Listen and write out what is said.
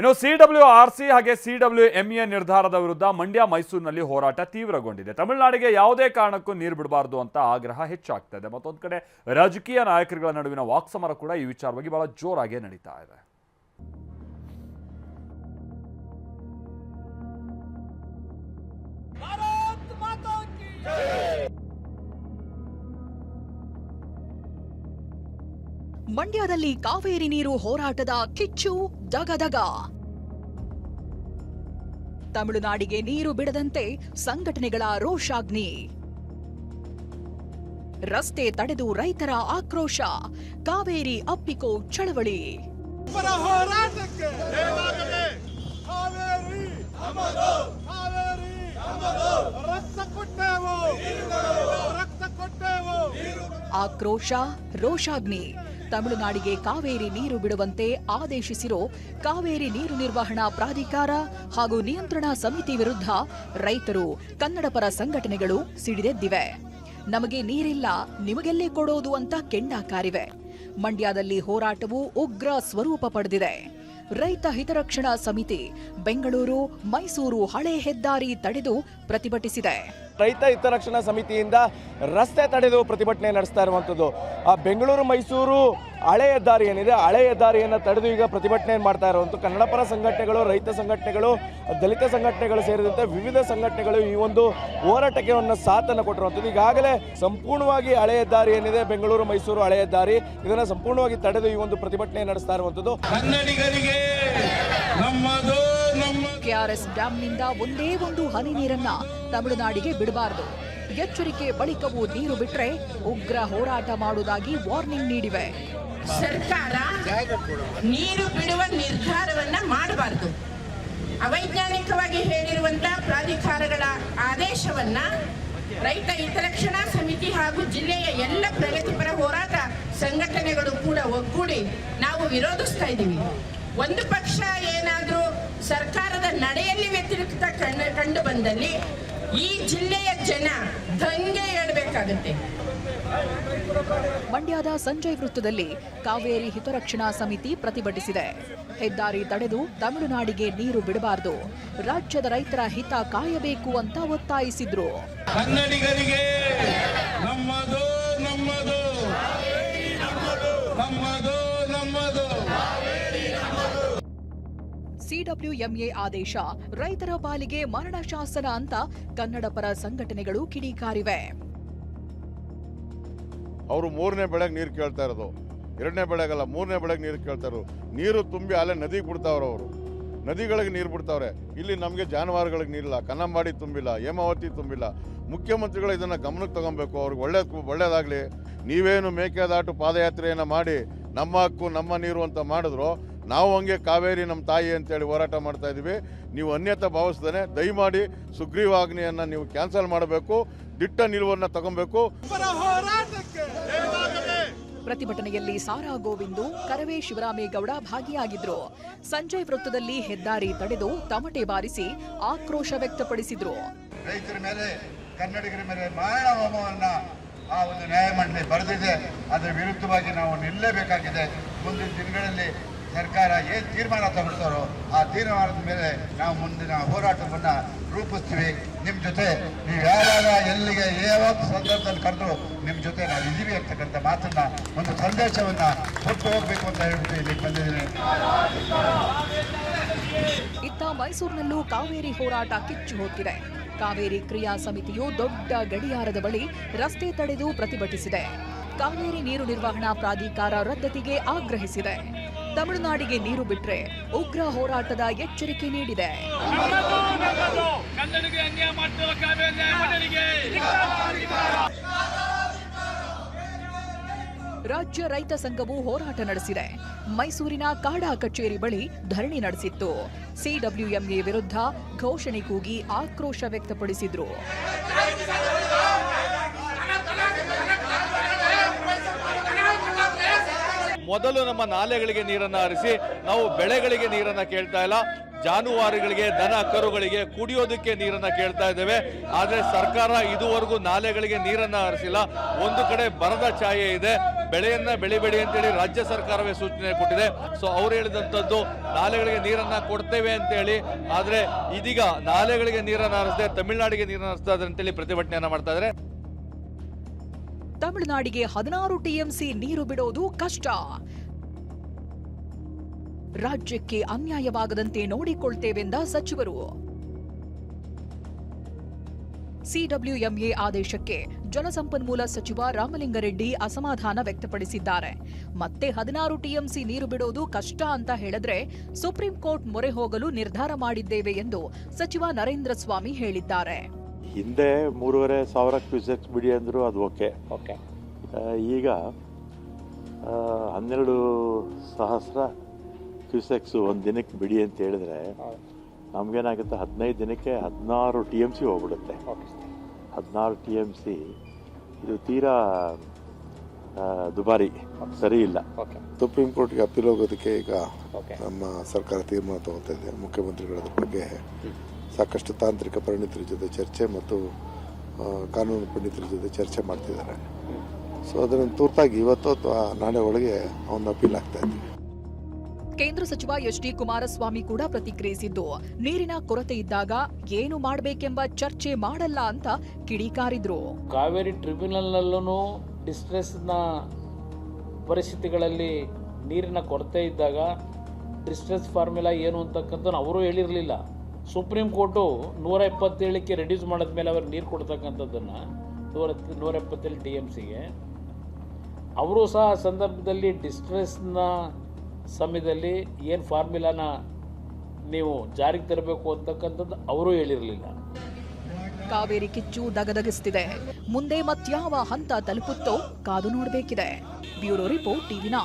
ಇನ್ನು CWRC ಹಾಗೆ CWMA ನಿರ್ಧಾರದ ವಿರುದ್ಧ ಮಂಡ್ಯ ಮೈಸೂರಿನಲ್ಲಿ ಹೋರಾಟ ತೀವ್ರಗೊಂಡಿದೆ. ತಮಿಳುನಾಡಿಗೆ ಯಾವುದೇ ಕಾರಣಕ್ಕೂ ನೀರು ಬಿಡಬಾರದು ಅಂತ ಆಗ್ರಹ ಹೆಚ್ಚಾಗ್ತಾ ಇದೆ. ಮತ್ತೊಂದು ಕಡೆ ರಾಜಕೀಯ ನಾಯಕರುಗಳ ನಡುವಿನ ವಾಕ್ಸಮರ ಕೂಡ ಈ ವಿಚಾರವಾಗಿ ಬಹಳ ಜೋರಾಗಿ ನಡೀತಾ ಇದೆ. ಮಂಡ್ಯದಲ್ಲಿ ಕಾವೇರಿ ನೀರು ಹೋರಾಟದ ಕಿಚ್ಚು ದಗದಗ. ತಮಿಳುನಾಡಿಗೆ ನೀರು ಬಿಡದಂತೆ ಸಂಘಟನೆಗಳ ರೋಷಾಗ್ನಿ. ರಸ್ತೆ ತಡೆದು ರೈತರ ಆಕ್ರೋಶ. ಕಾವೇರಿ ಅಪ್ಪಿಕೋ ಚಳವಳಿ. ಆಕ್ರೋಶ, ರೋಷಾಗ್ನಿ. ತಮಿಳುನಾಡಿಗೆ ಕಾವೇರಿ ನೀರು ಬಿಡುವಂತೆ ಆದೇಶಿಸಿರೋ ಕಾವೇರಿ ನೀರು ನಿರ್ವಹಣಾ ಪ್ರಾಧಿಕಾರ ಹಾಗೂ ನಿಯಂತ್ರಣಾ ಸಮಿತಿ ವಿರುದ್ಧ ರೈತರು, ಕನ್ನಡಪರ ಸಂಘಟನೆಗಳು ಸಿಡಿದೆದ್ದಿವೆ. ನಮಗೆ ನೀರಿಲ್ಲ, ನಿಮಗೆಲ್ಲೇ ಕೊಡೋದು ಅಂತ ಕೆಂಡಾಕಾರಿವೆ. ಮಂಡ್ಯದಲ್ಲಿ ಹೋರಾಟವು ಉಗ್ರ ಸ್ವರೂಪ ಪಡೆದಿದೆ. ರೈತ ಹಿತರಕ್ಷಣಾ ಸಮಿತಿ ಬೆಂಗಳೂರು, ಮೈಸೂರು ಹಳೆ ಹೆದ್ದಾರಿ ತಡೆದು ಪ್ರತಿಭಟಿಸಿದೆ. ರೈತ ಹಿತರಕ್ಷಣಾ ಸಮಿತಿಯಿಂದ ರಸ್ತೆ ತಡೆದು ಪ್ರತಿಭಟನೆ ನಡೆಸ್ತಾ ಇರುವಂಥದ್ದು. ಬೆಂಗಳೂರು ಮೈಸೂರು ಹಳೆ ಹೆದ್ದಾರಿ ಏನಿದೆ, ಹಳೆ ಹೆದ್ದಾರಿಯನ್ನು ತಡೆದು ಈಗ ಪ್ರತಿಭಟನೆ ಮಾಡ್ತಾ ಇರುವಂಥ ಕನ್ನಡಪರ ಸಂಘಟನೆಗಳು, ರೈತ ಸಂಘಟನೆಗಳು, ದಲಿತ ಸಂಘಟನೆಗಳು ಸೇರಿದಂತೆ ವಿವಿಧ ಸಂಘಟನೆಗಳು ಈ ಒಂದು ಹೋರಾಟಕ್ಕೆ ಒಂದು ಸಾಥನ್ನು ಕೊಟ್ಟಿರುವಂಥದ್ದು. ಈಗಾಗಲೇ ಸಂಪೂರ್ಣವಾಗಿ ಹಳೆ ಹೆದ್ದಾರಿ ಏನಿದೆ, ಬೆಂಗಳೂರು ಮೈಸೂರು ಹಳೆ ಹೆದ್ದಾರಿ, ಇದನ್ನು ಸಂಪೂರ್ಣವಾಗಿ ತಡೆದು ಈ ಒಂದು ಪ್ರತಿಭಟನೆ ನಡೆಸ್ತಾ ಇರುವಂಥದ್ದು. ಕನ್ನಡಿಗರಿಗೆ ನಮ್ಮದು ಕೆಆರ್ಎಸ್ ಡ್ಯಾಂನಿಂದ ಒಂದೇ ಒಂದು ಹನಿ ನೀರನ್ನ ತಮಿಳುನಾಡಿಗೆ ಬಿಡಬಾರದು. ಎಚ್ಚರಿಕೆ ಬಳಿಕವೂ ನೀರು ಬಿಟ್ರೆ ಉಗ್ರ ಹೋರಾಟ ಮಾಡುವುದಾಗಿ ವಾರ್ನಿಂಗ್ ನೀಡಿವೆ. ಸರ್ಕಾರ ನೀರು ಬಿಡುವ ನಿರ್ಧಾರವನ್ನ ಮಾಡಬಾರದು. ಅವೈಜ್ಞಾನಿಕವಾಗಿ ಹೇಳಿರುವಂತಹ ಪ್ರಾಧಿಕಾರಗಳ ಆದೇಶವನ್ನ ರೈತ ಹಿತರಕ್ಷಣಾ ಸಮಿತಿ ಹಾಗೂ ಜಿಲ್ಲೆಯ ಎಲ್ಲ ಪ್ರಗತಿಪರ ಹೋರಾಟ ಸಂಘಟನೆಗಳು ಕೂಡ ಒಗ್ಗೂಡಿ ನಾವು ವಿರೋಧಿಸ್ತಾ ಇದ್ದೀವಿ. ಒಂದು ಪಕ್ಷ ಏನಾದರೂ ಸರ್ಕಾರದ ನಡೆಯಲ್ಲಿ ವ್ಯತಿರಿಕ್ತ ಕಂಡು ಬಂದಲ್ಲಿ ಈ ಜಿಲ್ಲೆಯ ಜನ ದಂಗೆ ಏಳಬೇಕಾಗುತ್ತೆ. ಮಂಡ್ಯದ ಸಂಜಯ್ ವೃತ್ತದಲ್ಲಿ ಕಾವೇರಿ ಹಿತರಕ್ಷಣಾ ಸಮಿತಿ ಪ್ರತಿಭಟಿಸಿದೆ. ಹೆದ್ದಾರಿ ತಡೆದು ತಮಿಳುನಾಡಿಗೆ ನೀರು ಬಿಡಬಾರದು, ರಾಜ್ಯದ ರೈತರ ಹಿತ ಕಾಯಬೇಕು ಅಂತ ಒತ್ತಾಯಿಸಿದ್ರು. ಕನ್ನಡಿಗರಿಗೆ ನಮ್ಮದು ನಮ್ಮದು ನಮ್ಮದು ನಮ್ಮದು. CWMA ಆದೇಶ ರೈತರ ಪಾಲಿಗೆ ಮರಣ ಶಾಸನ ಅಂತ ಕನ್ನಡಪರ ಸಂಘಟನೆಗಳು ಕಿಡಿಕಾರಿವೆ. ಅವರು 3ನೇ ಬೆಳೆಗೆ ನೀರು ಕೇಳ್ತಾ ಇರೋದು, 2ನೇ ಬೆಳೆಗಲ್ಲ 3ನೇ ಬೆಳೆಗೆ ನೀರು ಕೇಳ್ತಾ ಇರೋದು. ನೀರು ತುಂಬಿ ಅಲ್ಲೇ ನದಿಗೆ ಬಿಡ್ತಾವ್ರೆ, ಅವರು ನದಿಗಳಿಗೆ ನೀರು ಬಿಡ್ತಾವ್ರೆ. ಇಲ್ಲಿ ನಮಗೆ ಜಾನುವಾರುಗಳಿಗೆ ನೀರಿಲ್ಲ, ಕನ್ನಂಬಾಡಿ ತುಂಬಿಲ್ಲ, ಹೇಮಾವತಿ ತುಂಬಿಲ್ಲ. ಮುಖ್ಯಮಂತ್ರಿಗಳು ಇದನ್ನು ಗಮನಕ್ಕೆ ತಗೊಬೇಕು. ಅವ್ರಿಗೆ ಒಳ್ಳೇದಾಗಲಿ. ನೀವೇನು ಮೇಕೆದಾಟು ಪಾದಯಾತ್ರೆಯನ್ನು ಮಾಡಿ ನಮ್ಮ ಹಕ್ಕು ನಮ್ಮ ನೀರು ಅಂತ ಮಾಡಿದ್ರು, ನಾವು ಹಂಗೆ ಕಾವೇರಿ ನಮ್ಮ ತಾಯಿ ಅಂತೇಳಿ ಹೋರಾಟ ಮಾಡ್ತಾ ಇದ್ದೀವಿ. ನೀವು ಅನ್ಯತಾ ಭಾವಿಸ್ದೇನೆ ದಯಮಾಡಿ ಸುಗ್ರೀವಾಜ್ಞೆಯನ್ನು ನೀವು ಕ್ಯಾನ್ಸಲ್ ಮಾಡಬೇಕು, ದಿಟ್ಟ ನಿಲುವನ್ನು ತಗೊಬೇಕು. ಪ್ರತಿಭಟನೆಯಲ್ಲಿ ಸಾರಾ ಗೋವಿಂದು, ಕರವೇ ಶಿವರಾಮೇಗೌಡ ಭಾಗಿಯಾಗಿದ್ರು. ಸಂಜಯ್ ವೃತ್ತದಲ್ಲಿ ಹೆದ್ದಾರಿ ತಡೆದು ತಮಟೆ ಬಾರಿಸಿ ಆಕ್ರೋಶ ವ್ಯಕ್ತಪಡಿಸಿದ್ರು. ರೈತರ ಮೇಲೆ, ಕನ್ನಡಿಗರ ಮೇಲೆ ಮಾರಣ ಹೋಮವನ್ನ ಆ ಒಂದು ನ್ಯಾಯಮಂಡಳಿ ಬರೆದಿದೆ. ಅದರ ವಿರುದ್ಧವಾಗಿ ನಾವು ನಿಲ್ಲಲೇಬೇಕಾಗಿದೆ. ಮುಂದಿನ ದಿನಗಳಲ್ಲಿ ಸರ್ಕಾರ ಏನು ತೀರ್ಮಾನ ತಗೊಳ್ತಾರೋ ಆ ತೀರ್ಮಾನದ ಮೇಲೆ ನಾವು ಮುಂದಿನ ಹೋರಾಟವನ್ನು ರೂಪಿಸ್ತೀವಿ. ನಿಮ್ಮ ಜೊತೆ ನೀವು ಯಾವಾಗ ಎಲ್ಲಿಗೆ ಯಾವಾಗ ಸಂದರ್ಭದಲ್ಲಿ ಕರೆದ್ರು ನಿಮ್ಮ ಜೊತೆ ನಾವು ಇದ್ದೀವಿ ಅಂತಕ್ಕಂಥ ಮಾತನ್ನ, ಒಂದು ಸಂದೇಶವನ್ನು ಕೊಟ್ಟು ಹೋಗ್ಬೇಕು ಅಂತ ಹೇಳ್ಬಿಟ್ಟು ಇಲ್ಲಿ ಬಂದಿದ್ದೀನಿ. ಇತ್ತ ಮೈಸೂರಿನಲ್ಲೂ ಕಾವೇರಿ ಹೋರಾಟ ಕಿಚ್ಚು ಹೊತ್ತಿದೆ. ಕಾವೇರಿ ಕ್ರಿಯಾ ಸಮಿತಿಯು ದೊಡ್ಡ ಗಡಿಯಾರದ ಬಳಿ ರಸ್ತೆ ತಡೆದು ಪ್ರತಿಭಟಿಸಿದೆ. ಕಾವೇರಿ ನೀರು ನಿರ್ವಹಣಾ ಪ್ರಾಧಿಕಾರ ರದ್ದತಿಗೆ ಆಗ್ರಹಿಸಿದೆ. ತಮಿಳುನಾಡಿಗೆ ನೀರು ಬಿಟ್ರೆ ಉಗ್ರ ಹೋರಾಟದ ಎಚ್ಚರಿಕೆ ನೀಡಿದೆ. ರಾಜ್ಯ ರೈತ ಸಂಘವು ಹೋರಾಟ ನಡೆಸಿದೆ. ಮೈಸೂರಿನ ಕಾಡಾ ಕಚೇರಿ ಬಳಿ ಧರಣಿ ನಡೆಸಿತ್ತು. CWMA ವಿರುದ್ಧ ಘೋಷಣೆ ಕೂಗಿ ಆಕ್ರೋಶ ವ್ಯಕ್ತಪಡಿಸಿದ್ರು. ಮೊದಲು ನಮ್ಮ ನಾಲೆಗಳಿಗೆ ನೀರನ್ನು ಹರಿಸಿ, ನಾವು ಬೆಳೆಗಳಿಗೆ ನೀರನ್ನು ಕೇಳ್ತಾ ಇಲ್ಲ. ಜಾನುವಾರುಗಳಿಗೆ, ದನ ಕರುಗಳಿಗೆ ಕುಡಿಯೋದಕ್ಕೆ ನೀರನ್ನ ಕೇಳ್ತಾ ಇದ್ದೇವೆ. ಆದರೆ ಸರ್ಕಾರ ಇದುವರೆಗೂ ನಾಲೆಗಳಿಗೆ ನೀರನ್ನ ಹರಿಸಿಲ್ಲ. ಒಂದು ಕಡೆ ಬರದ ಛಾಯೆ ಇದೆ. ಬೆಳೆಯನ್ನ ಬೆಳಿಬೇಡಿ ಅಂತೇಳಿ ರಾಜ್ಯ ಸರ್ಕಾರವೇ ಸೂಚನೆ ಕೊಟ್ಟಿದೆ. ಸೊ ಅವ್ರು ಹೇಳಿದಂಥದ್ದು ನಾಲೆಗಳಿಗೆ ನೀರನ್ನ ಕೊಡ್ತೇವೆ ಅಂತೇಳಿ, ಆದ್ರೆ ಇದೀಗ ನಾಲೆಗಳಿಗೆ ನೀರನ್ನ ಹರಿಸದೆ ತಮಿಳುನಾಡಿಗೆ ನೀರನ್ನ ಹರಿಸ್ತಾ ಇದ್ದಾರೆ ಅಂತೇಳಿ ಪ್ರತಿಭಟನೆಯನ್ನ ಮಾಡ್ತಾ ಇದ್ದಾರೆ. ತಮಿಳುನಾಡಿಗೆ 16 ಟಿಎಂಸಿ ನೀರು ಬಿಡೋದು ಕಷ್ಟ. ರಾಜ್ಯಕ್ಕೆ ಅನ್ಯಾಯವಾಗದಂತೆ ನೋಡಿಕೊಳ್ತೇವೆಂದ ಸಚಿವರು. ಸಿಡಬ್ಲ್ಯೂಎಂಎ ಆದೇಶಕ್ಕೆ ಜಲಸಂಪನ್ಮೂಲ ಸಚಿವ ರಾಮಲಿಂಗಾರೆಡ್ಡಿ ಅಸಮಾಧಾನ ವ್ಯಕ್ತಪಡಿಸಿದ್ದಾರೆ. ಮತ್ತೆ 16 ಟಿಎಂಸಿ ನೀರು ಬಿಡೋದು ಕಷ್ಟ ಅಂತ ಹೇಳಿದ್ರೆ ಸುಪ್ರೀಂ ಕೋರ್ಟ್ ಮೊರೆ ಹೋಗಲು ನಿರ್ಧಾರ ಮಾಡಿದ್ದೇವೆ ಎಂದು ಸಚಿವ ನರೇಂದ್ರ ಸ್ವಾಮಿ ಹೇಳಿದ್ದಾರೆ. ಹಿಂದೆ 3,500 ಕ್ಯೂಸೆಕ್ಸ್ ಬಿಡಿ ಅಂದ್ರು ಅದು ಓಕೆ. ಈಗ 12,000 ಕ್ಯೂಸೆಕ್ಸ್ ಒಂದು ದಿನಕ್ಕೆ ಬಿಡಿ ಅಂತ ಹೇಳಿದ್ರೆ ನಮ್ಗೇನಾಗುತ್ತೆ, 15 ದಿನಕ್ಕೆ 16 TMC ಹೋಗ್ಬಿಡುತ್ತೆ. 16 TMC ಇದು ತೀರಾ ದುಬಾರಿ, ಸರಿ ಇಲ್ಲ. ಸುಪ್ರೀಂ ಕೋರ್ಟ್ಗೆ ಅಪೀಲ್ ಹೋಗೋದಕ್ಕೆ ಈಗ ನಮ್ಮ ಸರ್ಕಾರ ತೀರ್ಮಾನ ತಗೊಳ್ತಾ ಇದೆ. ಮುಖ್ಯಮಂತ್ರಿಗಳ ಬಗ್ಗೆ ಸಾಕಷ್ಟು ತಾಂತ್ರಿಕ ಪರಿಣಿತರ ಜೊತೆ ಚರ್ಚೆ ಮತ್ತು ಕಾನೂನು ಪಂಡಿತರ ಜೊತೆ ಚರ್ಚೆ ಮಾಡ್ತಿದ್ದಾರೆ. ಸೊ ಅದನ್ನು ತುರ್ತಾಗಿ ಇವತ್ತು ಅಥವಾ ನಾಳೆ ಒಳಗೆ ಅವನ್ನ ಅಪೀಲ್ ಆಗ್ತಾ ಇದ್ದೀವಿ. ಕೇಂದ್ರ ಸಚಿವ ಎಚ್.ಡಿ. ಕುಮಾರಸ್ವಾಮಿ ಕೂಡ ಪ್ರತಿಕ್ರಿಯಿಸಿದ್ದು, ನೀರಿನ ಕೊರತೆ ಇದ್ದಾಗ ಏನು ಮಾಡಬೇಕೆಂಬ ಚರ್ಚೆ ಮಾಡಲ್ಲ ಅಂತ ಕಿಡಿಕಾರಿದ್ರು. ಕಾವೇರಿ ಟ್ರಿಬ್ಯುನಲ್ನಲ್ಲೂ ಡಿಸ್ಟ್ರೆಸ್ನ ಪರಿಸ್ಥಿತಿಗಳಲ್ಲಿ ನೀರಿನ ಕೊರತೆ ಇದ್ದಾಗ ಡಿಸ್ಟ್ರೆಸ್ ಫಾರ್ಮುಲಾ ಏನು ಅಂತಕ್ಕಂಥದ್ದು ಅವರು ಹೇಳಿರಲಿಲ್ಲ. ಸುಪ್ರೀಂ ಕೋರ್ಟು 177ಕ್ಕೆ ರೆಡ್ಯೂಸ್ ಮಾಡಿದ್ಮೇಲೆ ಅವ್ರು ನೀರು ಕೊಡ್ತಕ್ಕಂಥದ್ದನ್ನು 177 TMCಗೆ ಅವರು ಸಹ ಆ ಸಂದರ್ಭದಲ್ಲಿ ಡಿಸ್ಟ್ರೆಸ್ನ ಸಮಯದಲ್ಲಿ ಏನು ಫಾರ್ಮುಲಾನ ನೀವು ಜಾರಿಗೆ ತರಬೇಕು ಅಂತಕ್ಕಂಥದ್ದು ಅವರು ಹೇಳಿರಲಿಲ್ಲ. ಕಾವೇರಿ ಕಿಚ್ಚು ದಗದಗಿಸ್ತಿದೆ. ಮುಂದೆ ಮತ್ಯಾವ ಹಂತ ತಲುಪುತ್ತೋ ಕಾದು ನೋಡಬೇಕಿದೆ. Bureau report TV9.